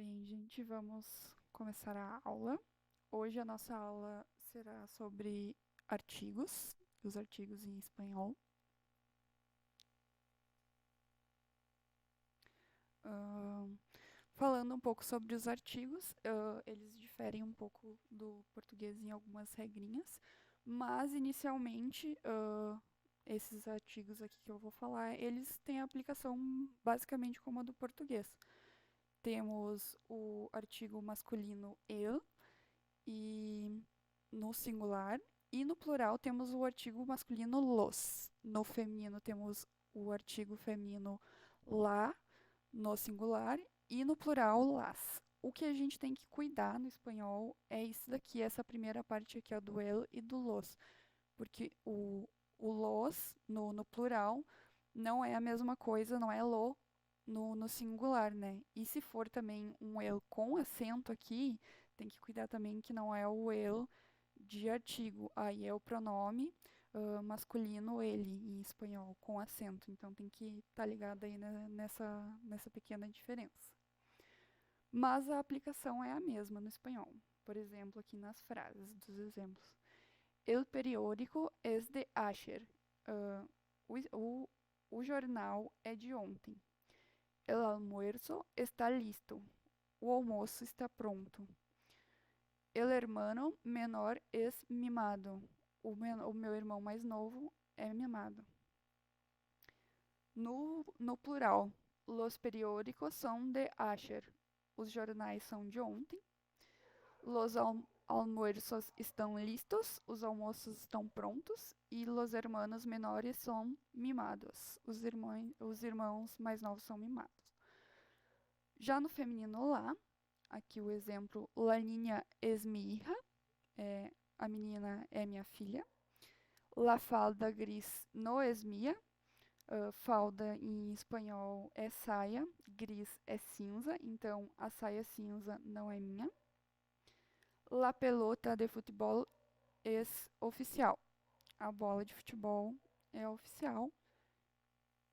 Bem, gente, vamos começar a aula. Hoje a nossa aula será sobre artigos, os artigos em espanhol. Ahn, Falando um pouco sobre os artigos, eles diferem um pouco do português em algumas regrinhas, mas inicialmente esses artigos aqui que eu vou falar, eles têm aplicação basicamente como a do português. Temos o artigo masculino el, e no singular, e no plural temos o artigo masculino los. No feminino temos o artigo feminino lá, no singular, e no plural las. O que a gente tem que cuidar no espanhol é isso daqui, essa primeira parte aqui, ó, do el e do los. Porque o los, no plural, não é a mesma coisa, não é lo no singular, né? E se for também um el com acento aqui, tem que cuidar também que não é o el de artigo. Aí é o pronome masculino ele, em espanhol, com acento. Então tem que estar ligado aí nessa pequena diferença. Mas a aplicação é a mesma no espanhol. Por exemplo, aqui nas frases dos exemplos. El periódico es de ayer. Uh, o jornal é de ontem. El almuerzo está listo. O almoço está pronto. El hermano menor es mimado. O meu irmão mais novo é mimado. No plural, los periódicos são de ayer. Os jornais são de ontem. Los almuerzos estão listos. Os almoços estão prontos. E los hermanos menores são mimados. Os irmãos mais novos são mimados. Já no feminino lá, aqui o exemplo, la niña es mi hija, a menina é minha filha. La falda gris no es mía, falda em espanhol é saia, gris é cinza, então a saia cinza não é minha. La pelota de futebol es oficial, a bola de futebol é oficial.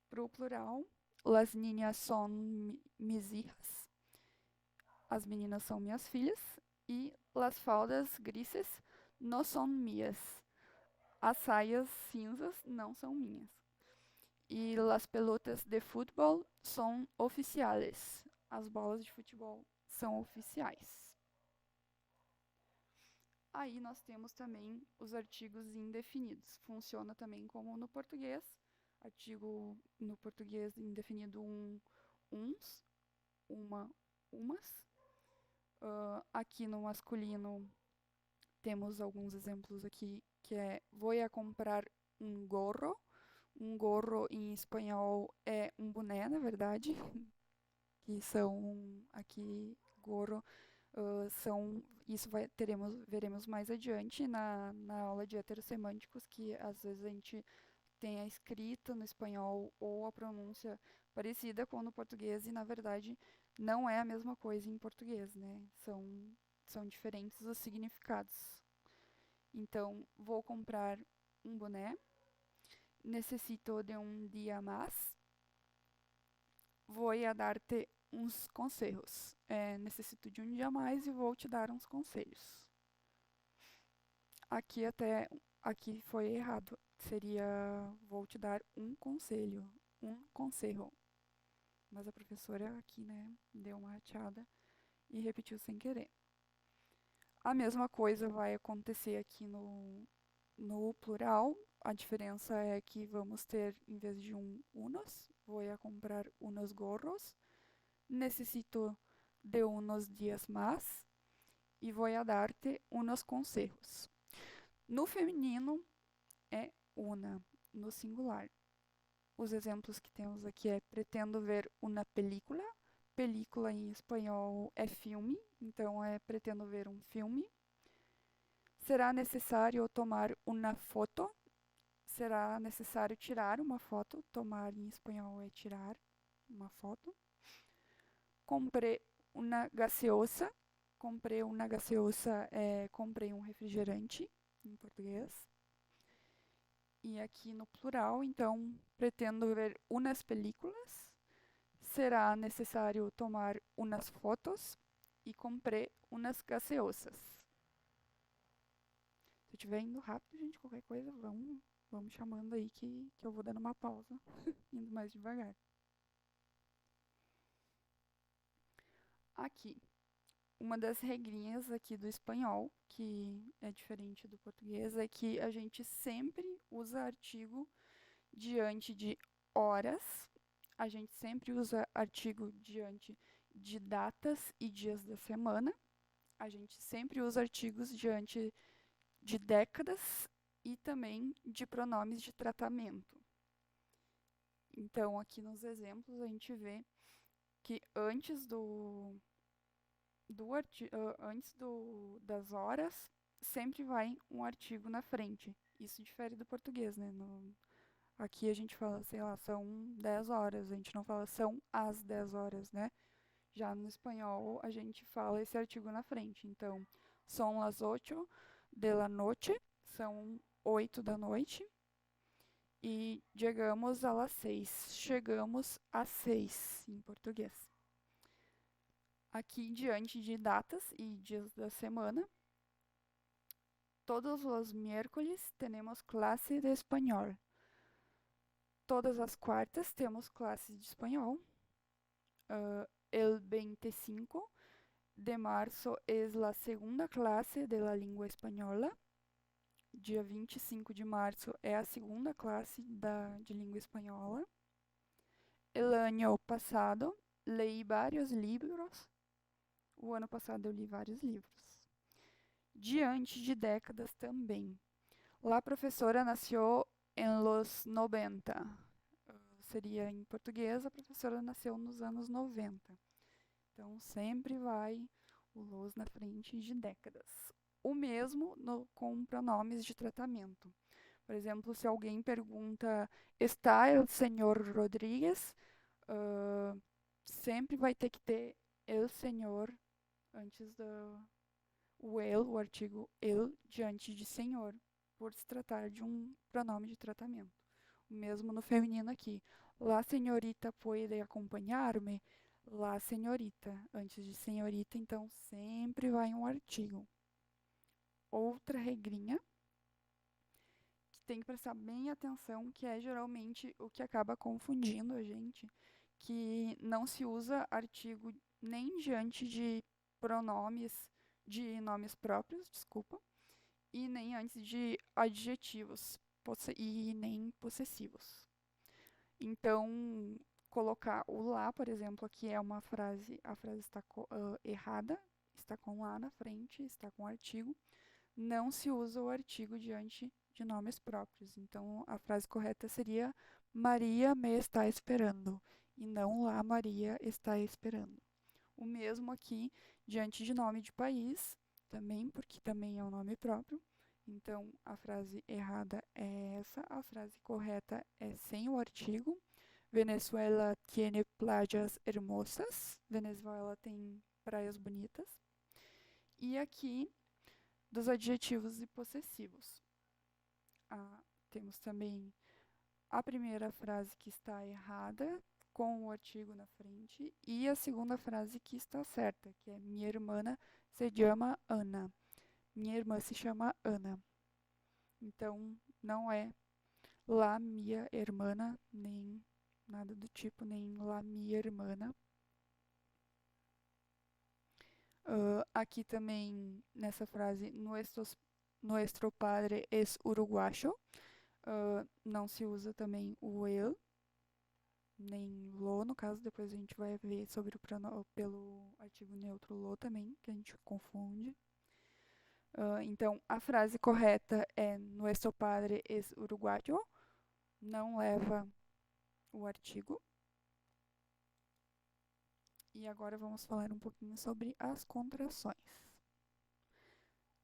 Para o plural, las niñas son mis hijas, as meninas são minhas filhas. E las faldas grises não são minhas, as saias cinzas não são minhas. E las pelotas de futebol são oficiais, as bolas de futebol são oficiais. Aí nós temos também os artigos indefinidos. Funciona também como no português. Artigo no português indefinido uns, umas. Aqui no masculino temos alguns exemplos aqui, que é vou a comprar um gorro. Um gorro em espanhol é um boné, na verdade. Que são aqui gorro isso veremos mais adiante na aula de heterossemânticos, que às vezes a gente tem a escrita no espanhol ou a pronúncia parecida com no português e na verdade não é a mesma coisa em português, né? São diferentes os significados. Então, vou comprar um boné. Necessito de um dia mais. Vou a dar-te uns conselhos. Necessito de um dia a mais e vou te dar uns conselhos. Aqui foi errado. Seria vou te dar um conselho, um conselho. Mas a professora aqui, né, deu uma rateada e repetiu sem querer. A mesma coisa vai acontecer aqui no plural. A diferença é que vamos ter, em vez de unos, vou a comprar unos gorros. Necesito de unos dias más e vou a dar-te unos conselhos. No feminino é una, no singular. Os exemplos que temos aqui é pretendo ver uma película. Película em espanhol é filme, então é pretendo ver um filme. Será necessário tomar uma foto. Será necessário tirar uma foto. Tomar em espanhol é tirar uma foto. Comprei uma gaseosa. Comprei uma gaseosa comprei um refrigerante em português. E aqui no plural, então, pretendo ver umas películas. será necessário tomar unas fotos e compré unas gaseosas. Se eu estiver indo rápido, gente, qualquer coisa, vamos chamando aí que eu vou dando uma pausa, indo mais devagar. Aqui, uma das regrinhas aqui do espanhol, que é diferente do português, é que a gente sempre usa artigo diante de horas, a gente sempre usa artigo diante de datas e dias da semana, a gente sempre usa artigos diante de décadas e também de pronomes de tratamento. Então, aqui nos exemplos, a gente vê que das horas, sempre vai um artigo na frente. Isso difere do português, né? Aqui a gente fala, sei lá, são 10 horas, a gente não fala são as 10 horas, né? Já no espanhol, a gente fala esse artigo na frente. Então, son las 8 de la noche, são 8 da noite. E llegamos a las 6, chegamos às 6 em português. Aqui, diante de datas e dias da semana, todos os miércoles temos classe de espanhol. Todas as quartas temos classe de espanhol. El 25 de março é a segunda classe de la língua espanhola. Dia 25 de março é a segunda classe de língua espanhola. El año pasado leí vários livros. O ano passado eu li vários livros. Diante de décadas também. La professora nasceu em los 90. Seria em português, a professora nasceu nos anos 90. Então, sempre vai o los na frente de décadas. O mesmo com pronomes de tratamento. Por exemplo, se alguém pergunta, está el senhor Rodrigues? Sempre vai ter que ter el senhor antes o artigo el, diante de senhor, por se tratar de um pronome de tratamento. O mesmo no feminino aqui. La senhorita puede acompanhar-me? La senhorita. Antes de senhorita, então, sempre vai um artigo. Outra regrinha que tem que prestar bem atenção, que é geralmente o que acaba confundindo a gente, que não se usa artigo nem diante de pronomes, de nomes próprios, desculpa, e nem antes de adjetivos e nem possessivos. Então, colocar o lá, por exemplo, aqui é uma frase, a frase está errada, está com lá na frente, está com artigo. Não se usa o artigo diante de nomes próprios. Então, a frase correta seria Maria me está esperando, e não lá Maria está esperando. O mesmo aqui diante de nome de país, também, porque também é um nome próprio. Então, a frase errada é essa, a frase correta é sem o artigo. Venezuela tiene playas hermosas. Venezuela tem praias bonitas. E aqui, dos adjetivos e possessivos. Temos também a primeira frase que está errada, com o artigo na frente, e a segunda frase que está certa, que é minha irmã se chama Ana. Minha irmã se chama Ana. Então, não é la minha irmã, nem nada do tipo, nem la minha irmã. Aqui também, nessa frase, nuestro padre es uruguayo. Não se usa também o el, nem lo, no caso, depois a gente vai ver sobre pelo artigo neutro lo também, que a gente confunde. Então, a frase correta é nuestro padre es uruguayo, não leva o artigo. E agora vamos falar um pouquinho sobre as contrações.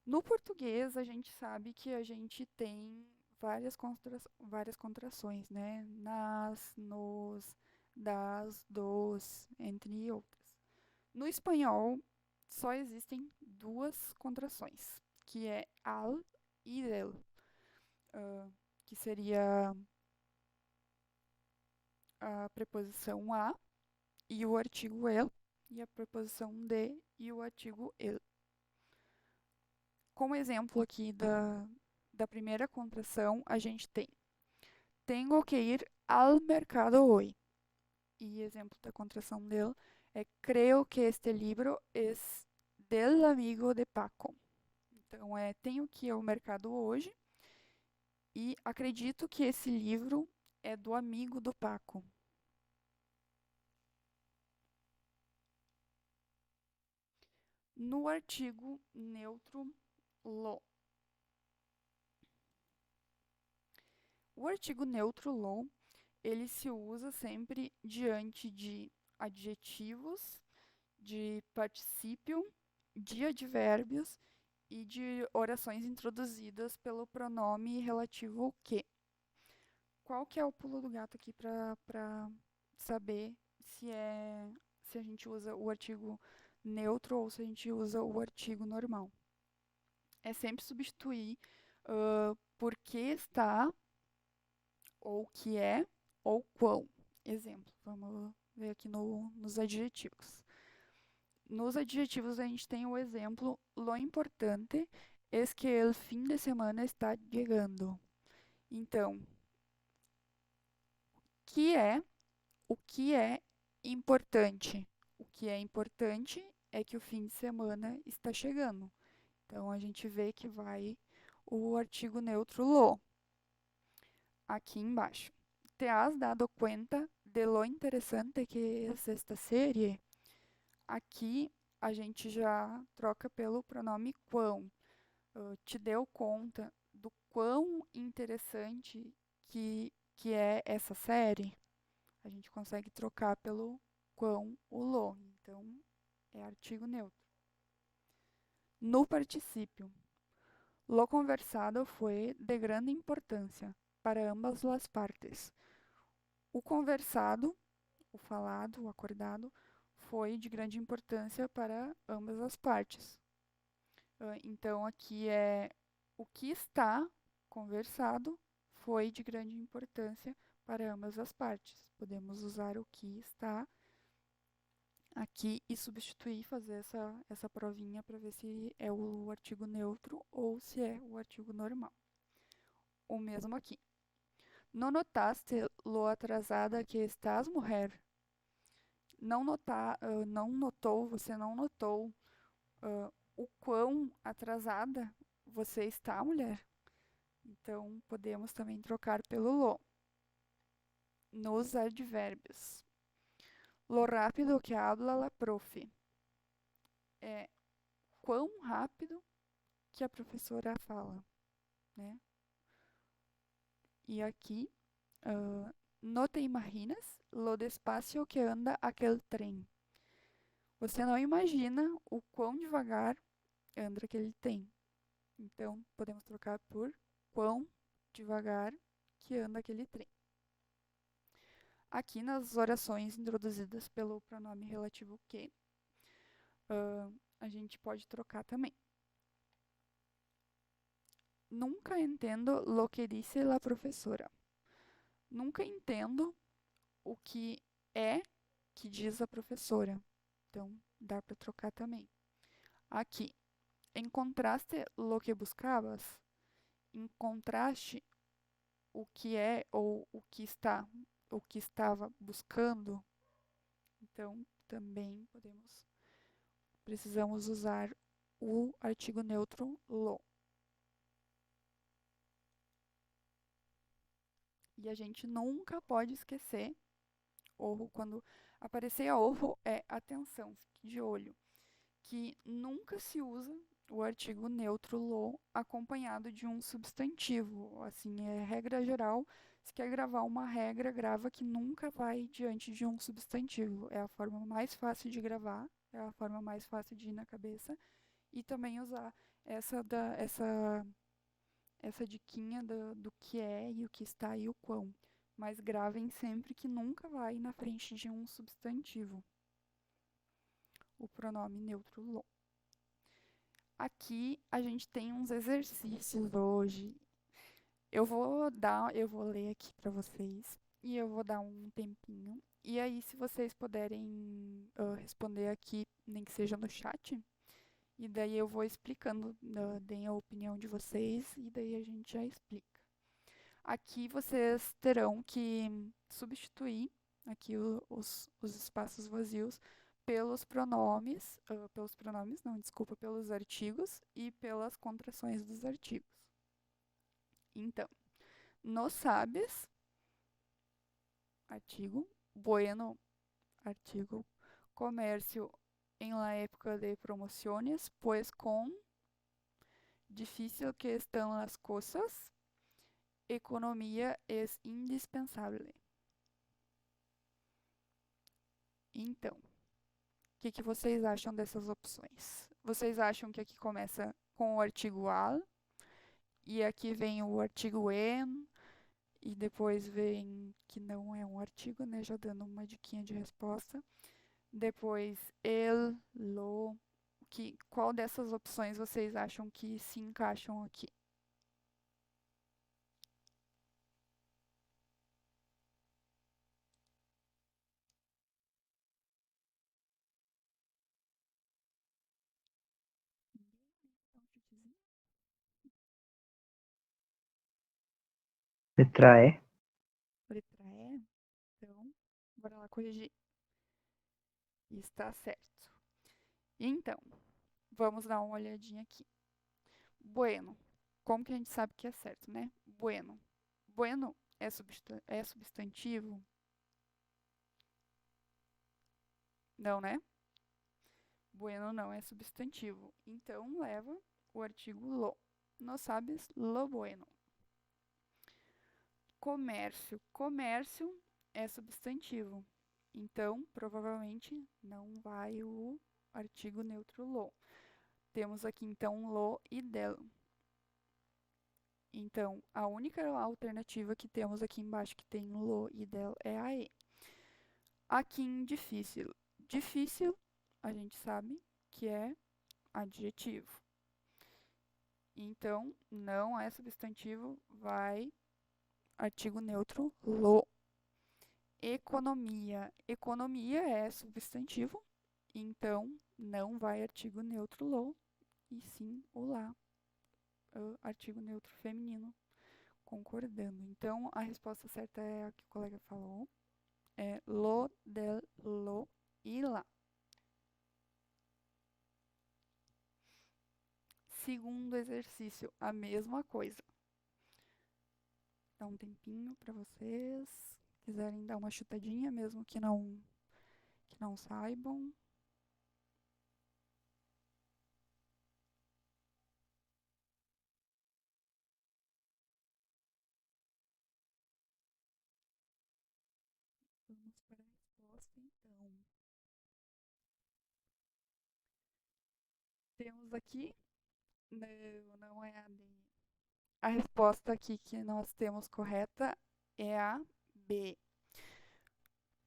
No português, a gente sabe que a gente tem várias contrações, né? Nas, nos, das, dos, entre outras. No espanhol, só existem duas contrações, que é al e del, que seria a preposição a e o artigo el, e a preposição de e o artigo el. Como exemplo aqui da primeira contração, a gente tem: tenho que ir al mercado hoy. E exemplo da contração dele é: creo que este libro es del amigo de Paco. Então, tenho que ir ao mercado hoje e acredito que esse livro é do amigo do Paco. No artigo neutro lo. O artigo neutro lo, ele se usa sempre diante de adjetivos, de particípio, de advérbios e de orações introduzidas pelo pronome relativo que. Qual que é o pulo do gato aqui para saber se a gente usa o artigo neutro ou se a gente usa o artigo normal? É sempre substituir por que está, ou que é, ou quão. Exemplo, vamos ver aqui nos adjetivos. Nos adjetivos a gente tem o exemplo: lo importante es que el fin de semana está llegando. Então, que é o que é importante? O que é importante é que o fim de semana está chegando. Então a gente vê que vai o artigo neutro lo aqui embaixo. ¿Te has dado cuenta de lo interesante que es esta série? Aqui a gente já troca pelo pronome quão. Te deu conta do quão interessante que é essa série? A gente consegue trocar pelo quão o lo. Então, é artigo neutro. No particípio. Lo conversado foi de grande importância para ambas as partes. O conversado, o falado, o acordado, foi de grande importância para ambas as partes. Então, aqui é o que está conversado foi de grande importância para ambas as partes. Podemos usar o que está aqui e substituir, fazer essa provinha para ver se é o artigo neutro ou se é o artigo normal. O mesmo aqui. Não notaste lo atrasada que estás, mulher? Você não notou o quão atrasada você está, mulher? Então, podemos também trocar pelo lo. Nos advérbios. Lo rápido que habla la profe. É quão rápido que a professora fala, né? E aqui, no te imaginas lo despacio que anda aquele trem. Você não imagina o quão devagar anda aquele trem. Então, podemos trocar por quão devagar que anda aquele trem. Aqui nas orações introduzidas pelo pronome relativo que, a gente pode trocar também. Nunca entendo lo que dice la professora. Nunca entendo o que é que diz a professora. Então, dá para trocar também. Aqui, encontraste lo que buscabas? Encontraste o que é ou o que estava buscando? Então, também precisamos usar o artigo neutro lo. E a gente nunca pode esquecer, ou quando aparecer ovo, atenção, fique de olho, que nunca se usa o artigo neutro lo acompanhado de um substantivo. Assim, é regra geral. Se quer gravar uma regra, grava que nunca vai diante de um substantivo. É a forma mais fácil de gravar, é a forma mais fácil de ir na cabeça. E também usar essa diquinha do que é e o que está e o quão. Mas gravem sempre que nunca vai na frente de um substantivo. O pronome neutro lo. Aqui a gente tem uns exercícios hoje. Eu vou ler aqui para vocês e eu vou dar um tempinho E aí, se vocês puderem responder aqui, nem que seja no chat, e daí eu vou explicando, deem a opinião de vocês, e daí a gente já explica. Aqui vocês terão que substituir aqui os espaços vazios pelos pronomes, não, desculpa, pelos artigos e pelas contrações dos artigos. Então, no sabes, artigo, bueno, artigo, comercio en la época de promociones, pues con difícil que están las cosas, economia es indispensable. Então, o que vocês acham dessas opções? Vocês acham que aqui começa com o artigo al, e aqui vem o artigo en, e depois vem que não é um artigo, né? Já dando uma diquinha de resposta. Depois el, lo. Qual dessas opções vocês acham que se encaixam aqui? Dá um chutezinho. Letra E. Letra E. Então, bora lá corrigir. Está certo. Então, vamos dar uma olhadinha aqui. Bueno. Como que a gente sabe que é certo, né? Bueno. Bueno é substantivo? Não, né? Bueno não é substantivo. Então, leva o artigo lo. Não sabes lo bueno. Comércio. Comércio é substantivo. Então, provavelmente, não vai o artigo neutro lo. Temos aqui, então, lo e del. Então, a única alternativa que temos aqui embaixo que tem lo e del é a E. Aqui em difícil. Difícil, a gente sabe que é adjetivo. Então, não é substantivo, vai artigo neutro lo. Economia. Economia é substantivo, então não vai artigo neutro lo, e sim o lá, artigo neutro feminino, concordando. Então, a resposta certa é a que o colega falou, é lo, del, lo e lá. Segundo exercício, a mesma coisa. Dá um tempinho para vocês, quiserem dar uma chutadinha, mesmo que não saibam. Vamos para a resposta, então. Temos aqui, não é a D. A resposta aqui que nós temos correta é a B.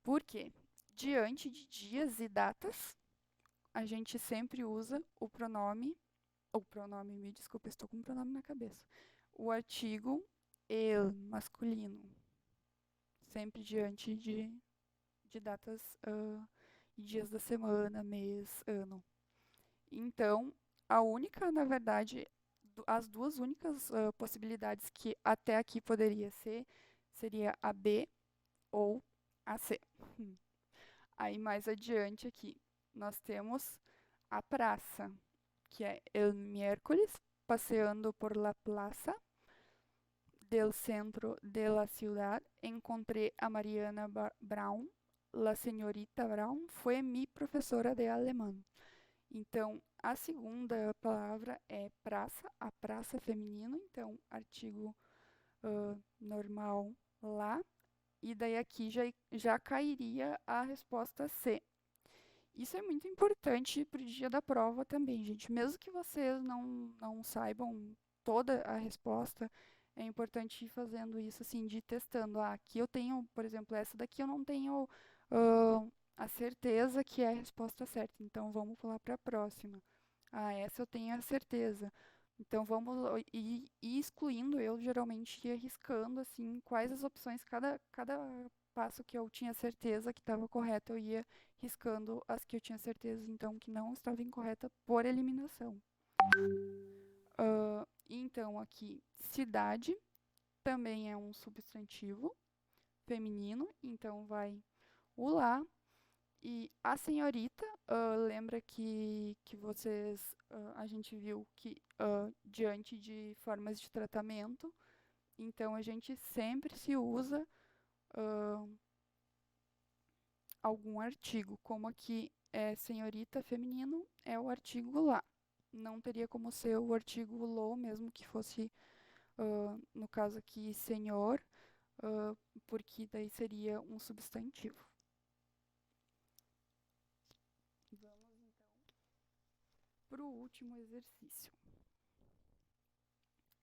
Por quê? Diante de dias e datas, a gente sempre usa me desculpa, estou com um pronome na cabeça. O artigo el, masculino. Sempre diante de datas e dias da semana, mês, ano. Então, a única, na verdade, as duas únicas possibilidades que até aqui poderia ser, seria a B ou a C. Aí, mais adiante aqui, nós temos a praça, que é el miércoles, passeando por la plaza del centro de la ciudad, encontré a Mariana Brown. La señorita Brown foi mi professora de alemão. Então, a segunda palavra é praça, a praça feminino, então, artigo normal lá. E daí aqui já cairia a resposta C. Isso é muito importante para o dia da prova também, gente. Mesmo que vocês não saibam toda a resposta, é importante ir fazendo isso, assim, de ir testando. Ah, aqui eu tenho, por exemplo, essa daqui eu não tenho a certeza que é a resposta certa, então vamos pular para a próxima. Ah, essa eu tenho a certeza. Então vamos ir excluindo, eu geralmente ia riscando, assim, quais as opções, cada passo que eu tinha certeza que estava correta, eu ia riscando as que eu tinha certeza, então, que não estava incorreta por eliminação. Então, aqui, cidade também é um substantivo feminino, então vai o lá. E a senhorita, lembra que vocês, a gente viu que diante de formas de tratamento, então a gente sempre se usa ah, algum artigo, como aqui é senhorita feminino, é o artigo lá. Não teria como ser o artigo lo, mesmo que fosse, no caso aqui, senhor, porque daí seria um substantivo. Vamos então para o último exercício.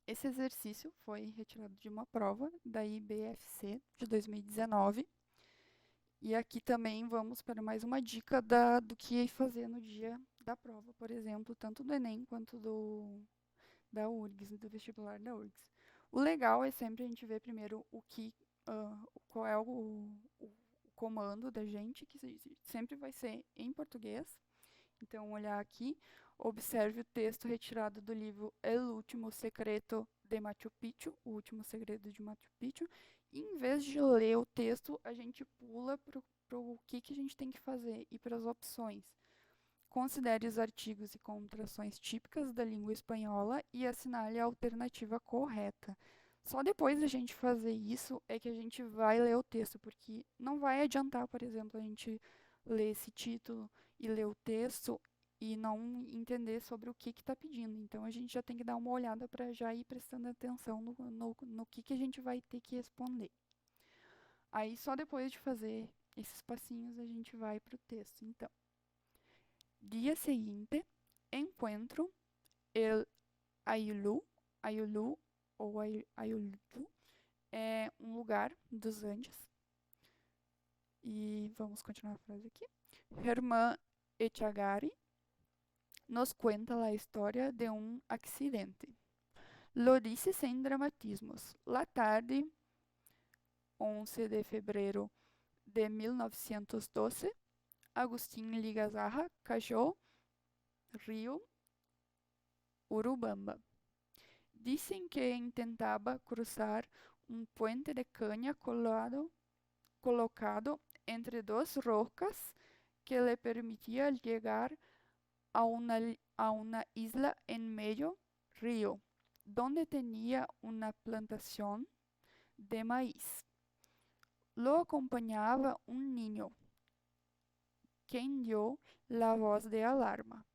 Esse exercício foi retirado de uma prova da IBFC de 2019. E aqui também vamos para mais uma dica do que fazer no dia da prova, por exemplo, tanto do Enem quanto da URGS, do vestibular da URGS. O legal é sempre a gente ver primeiro qual é o comando da gente, que sempre vai ser em português. Então, olhar aqui, observe o texto retirado do livro El Último Secreto de Machu Picchu, O Último Segredo de Machu Picchu. E, em vez de ler o texto, a gente pula para o que a gente tem que fazer e para as opções. Considere os artigos e contrações típicas da língua espanhola e assinale a alternativa correta. Só depois da gente fazer isso é que a gente vai ler o texto, porque não vai adiantar, por exemplo, a gente ler esse título e ler o texto e não entender sobre o que está pedindo. Então a gente já tem que dar uma olhada para já ir prestando atenção no que a gente vai ter que responder. Aí só depois de fazer esses passinhos a gente vai para o texto. Então, dia seguinte, encontro el Ayulú. Ayulú ou Ayulú é um lugar dos Andes. E vamos continuar a frase aqui. Germán Echagari nos cuenta la historia de un accidente. Lo dice sin dramatismos. La tarde, 11 de febrero de 1912, Agustín Ligazarra cayó río Urubamba. Dicen que intentaba cruzar un puente de caña colocado entre dos rocas que le permitía llegar a una isla en medio río, donde tenía una plantación de maíz. Lo acompañaba un niño, quien dio la voz de alarma.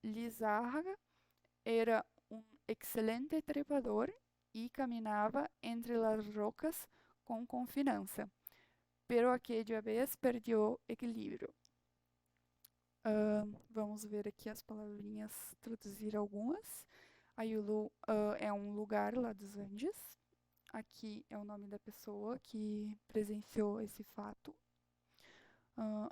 Lizárraga era un excelente trepador y caminaba entre las rocas con confianza, pero aquella vez perdió equilíbrio. Vamos ver aqui as palavrinhas, traduzir algumas. Ayulú é um lugar lá dos Andes. Aqui é o nome da pessoa que presenciou esse fato.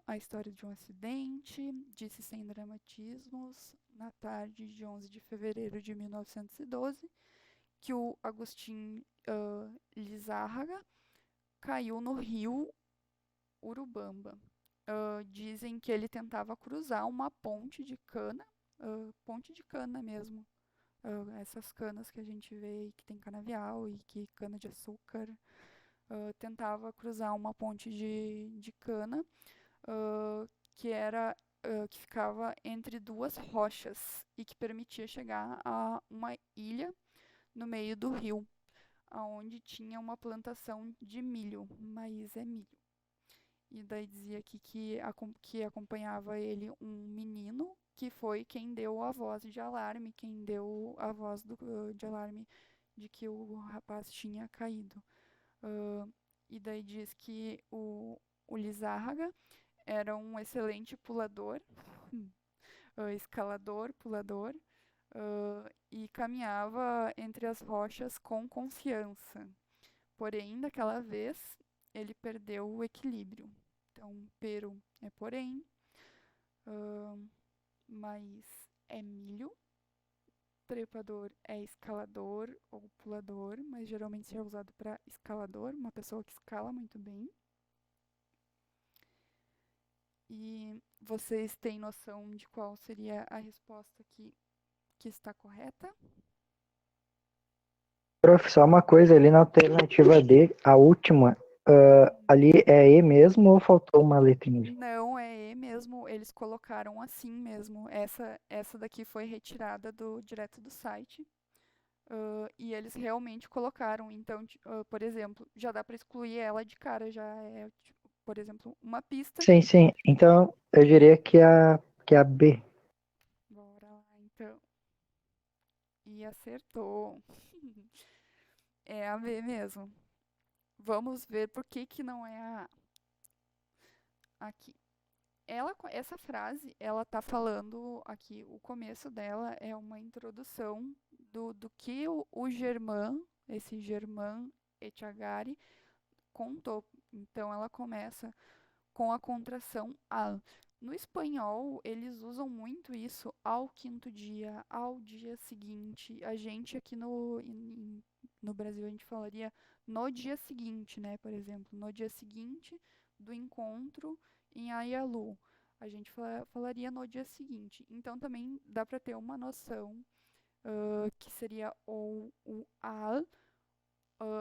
A história de um acidente, disse sem dramatismos, na tarde de 11 de fevereiro de 1912, que o Agustín Lizárraga caiu no rio Urubamba. Dizem que ele tentava cruzar uma ponte de cana mesmo. Essas canas que a gente vê que tem canavial e que cana de açúcar. Tentava cruzar uma ponte de cana que ficava entre duas rochas e que permitia chegar a uma ilha no meio do rio, onde tinha uma plantação de milho, maíz é milho. E daí dizia aqui que acompanhava ele um menino, que foi quem deu a voz de alarme, quem deu a voz de alarme de que o rapaz tinha caído. E daí diz que o Lizárraga era um excelente pulador, escalador, pulador, e caminhava entre as rochas com confiança. Porém, daquela vez, ele perdeu o equilíbrio. Então, pero é porém, maíz é milho, Trepador é escalador ou pulador, mas geralmente é usado para escalador, uma pessoa que escala muito bem. E vocês têm noção de qual seria a resposta que está correta? Prof, só uma coisa ali na alternativa D, a última, Hum. ali é E mesmo ou faltou uma letrinha? Não, é E mesmo, eles colocaram assim mesmo. Essa daqui foi retirada direto do site. E eles realmente colocaram. Então, por exemplo, já dá para excluir ela de cara, já é, tipo, por exemplo, uma pista. Sim, sim. Então, eu diria que a B. Bora lá, então. E acertou. É a B mesmo. Vamos ver por que que não é a A aqui. Essa frase, ela tá falando aqui, o começo dela é uma introdução do que o Germain, esse Germain Etchagari, contou. Então ela começa com a contração al. No espanhol, eles usam muito isso ao quinto dia, ao dia seguinte. A gente aqui no Brasil, a gente falaria no dia seguinte, né? Por exemplo, no dia seguinte do encontro em Ayalu. A gente falaria no dia seguinte. Então também dá para ter uma noção que seria o al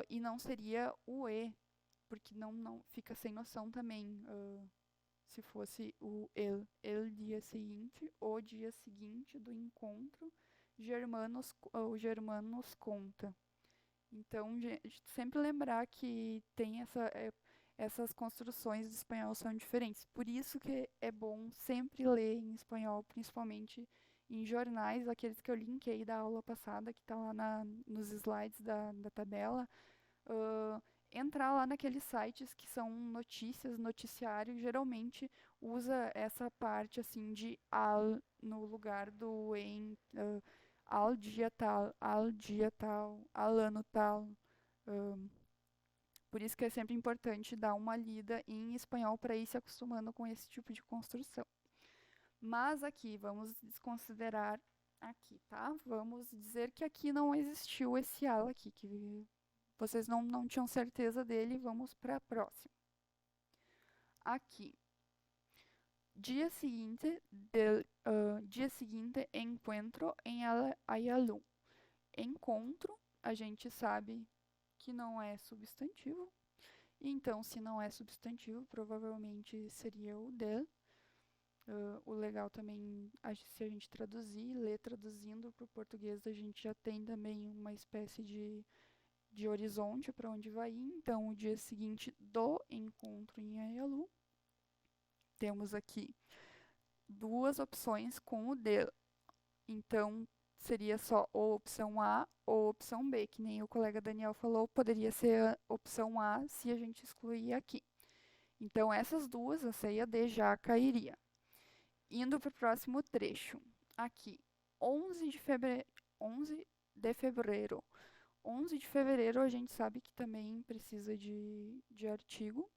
e não seria o e, porque não fica sem noção também. Se fosse el dia seguinte, o dia seguinte do encontro, o Germanos conta. Então, sempre lembrar que tem essas construções de espanhol são diferentes. Por isso que é bom sempre ler em espanhol, principalmente em jornais, aqueles que eu linkei da aula passada, que está lá nos slides da tabela. uh, Entrar lá naqueles sites que são notícias, noticiário, geralmente usa essa parte assim de al no lugar do em, al dia tal, al ano tal. Uh, por isso que é sempre importante dar uma lida em espanhol para ir se acostumando com esse tipo de construção. Mas aqui, vamos desconsiderar aqui, tá? Vamos dizer que aqui não existiu esse al aqui, que vocês não tinham certeza dele, vamos para a próxima. Aqui, dia seguinte encontro em Ayalu. Encontro, a gente sabe que não é substantivo, então se não é substantivo, provavelmente seria o del. O legal também, se a gente traduzir, ler traduzindo para o português, a gente já tem também uma espécie de horizonte para onde vai ir. Então, o dia seguinte do encontro em Ayalu, temos aqui duas opções com o de. Então, seria só ou opção A ou opção B, que nem o colega Daniel falou, poderia ser a opção A se a gente excluir aqui. Então, essas duas, a C e a D, já cairia. Indo para o próximo trecho. Aqui, 11 de fevereiro. 11 de fevereiro. 11 de fevereiro a gente sabe que também precisa de artigo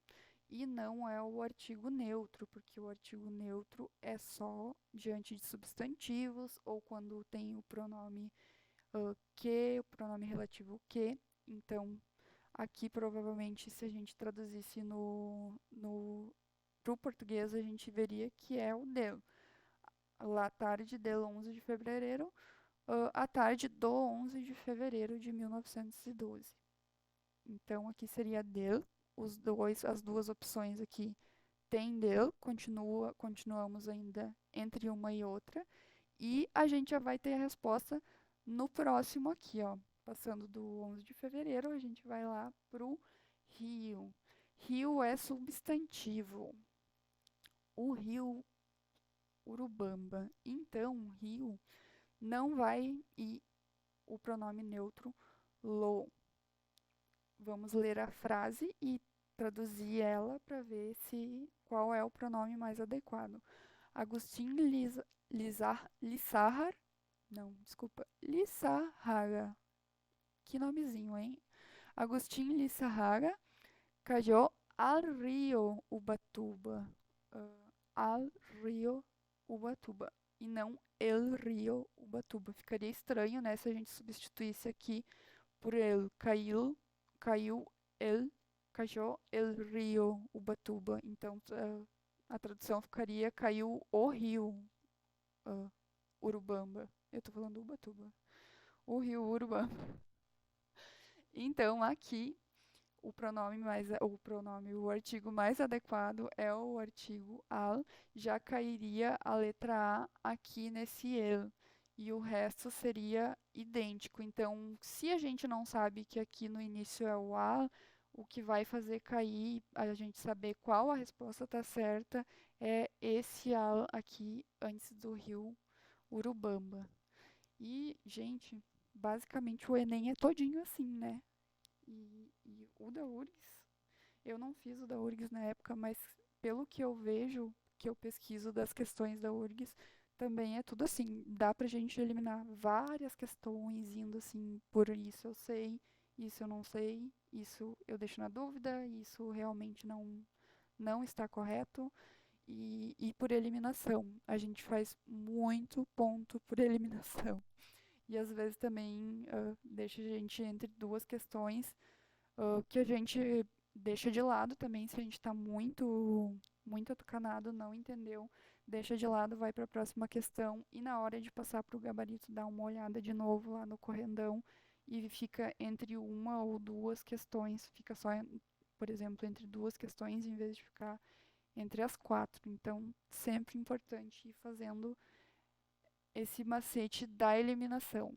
e não é o artigo neutro, porque o artigo neutro é só diante de substantivos ou quando tem o pronome que, o pronome relativo que. Então, aqui provavelmente se a gente traduzisse para o português, a gente veria que é o del. La tarde del 11 de fevereiro, a tarde do 11 de fevereiro de 1912. Então, aqui seria del, as duas opções aqui tem del, continuamos ainda entre uma e outra, e a gente já vai ter a resposta no próximo aqui, ó. Passando do 11 de fevereiro, a gente vai lá pro rio. Rio é substantivo. O rio Urubamba. Então, rio não vai ir o pronome neutro lo. Vamos ler a frase e traduzir ela para ver qual é o pronome mais adequado. Agustin Lissahar, não, desculpa, Lissahara. Que nomezinho, hein? Agustin Lissahara cayó al río Ubatuba. Al río Ubatuba. e não el río Ubatuba. Ficaria estranho, né, se a gente substituísse aqui por el. Caiu el, cayó el río Ubatuba. Então, a tradução ficaria caiu o rio ah, Urubamba. Eu tô falando Ubatuba. O rio Urubamba. Então, aqui o artigo mais adequado é o artigo al, já cairia a letra A aqui nesse el, e o resto seria idêntico. Então, se a gente não sabe que aqui no início é o al, o que vai fazer cair, a gente saber qual a resposta está certa, é esse al aqui antes do rio Urubamba. E, gente, basicamente o Enem é todinho assim, né? E o da URGS, eu não fiz o da URGS na época, mas pelo que eu vejo, que eu pesquiso das questões da URGS, também é tudo assim. Dá pra gente eliminar várias questões, indo assim, por isso eu sei, isso eu não sei, isso eu deixo na dúvida, isso realmente não está correto. E por eliminação. A gente faz muito ponto por eliminação. E às vezes também deixa a gente entre duas questões que a gente deixa de lado também, se a gente está muito atucanado, não entendeu, deixa de lado, vai para a próxima questão e na hora de passar para o gabarito dá uma olhada de novo lá no correndão e fica entre uma ou duas questões, fica só, por exemplo, entre duas questões em vez de ficar entre as quatro. Então, sempre importante ir fazendo esse macete da eliminação.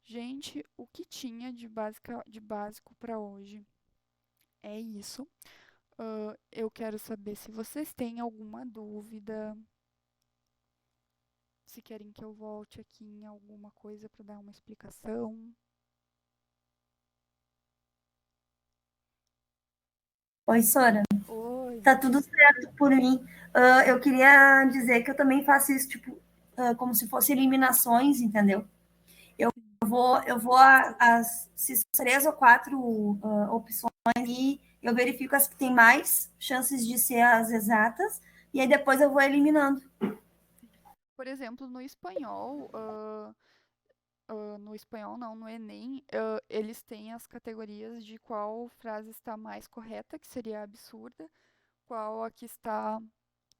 Gente, o que tinha de básico para hoje é isso. Eu quero saber se vocês têm alguma dúvida, se querem que eu volte aqui em alguma coisa para dar uma explicação. Oi, Sora. Oi. Tá tudo certo por mim. Eu queria dizer que eu também faço isso, tipo, como se fosse eliminações, entendeu? Eu vou as três ou quatro opções e eu verifico as que têm mais chances de ser as exatas, e aí depois eu vou eliminando. Por exemplo, no espanhol, no espanhol não, no Enem, eles têm as categorias de qual frase está mais correta, que seria absurda, qual a que está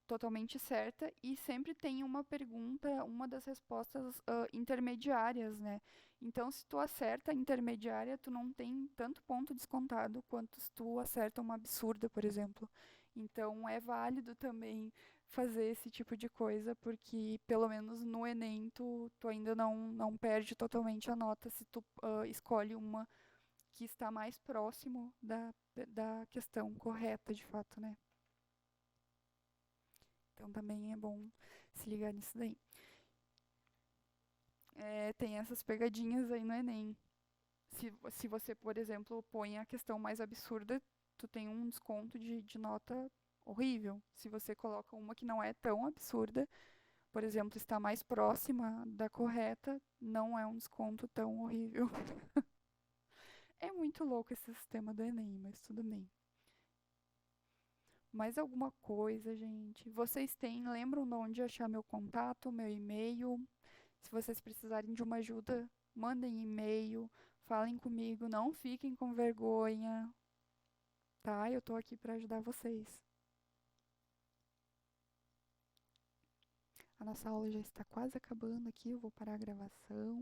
totalmente certa, e sempre tem uma pergunta, uma das respostas intermediárias, né? Então, se tu acerta a intermediária, tu não tem tanto ponto descontado quanto se tu acerta uma absurda, por exemplo. Então, é válido também fazer esse tipo de coisa, porque pelo menos no Enem tu ainda não perde totalmente a nota se tu escolhe uma que está mais próximo da questão correta, de fato, né? Então também é bom se ligar nisso daí. Tem essas pegadinhas aí no Enem. Se você, por exemplo, põe a questão mais absurda, tu tem um desconto de nota horrível. Se você coloca uma que não é tão absurda, por exemplo, está mais próxima da correta, não é um desconto tão horrível. É muito louco esse sistema do Enem, mas tudo bem. Mais alguma coisa, gente? Vocês lembram de onde achar meu contato, meu e-mail? Se vocês precisarem de uma ajuda, mandem e-mail, falem comigo, não fiquem com vergonha, tá? Eu tô aqui para ajudar vocês. A nossa aula já está quase acabando aqui, eu vou parar a gravação.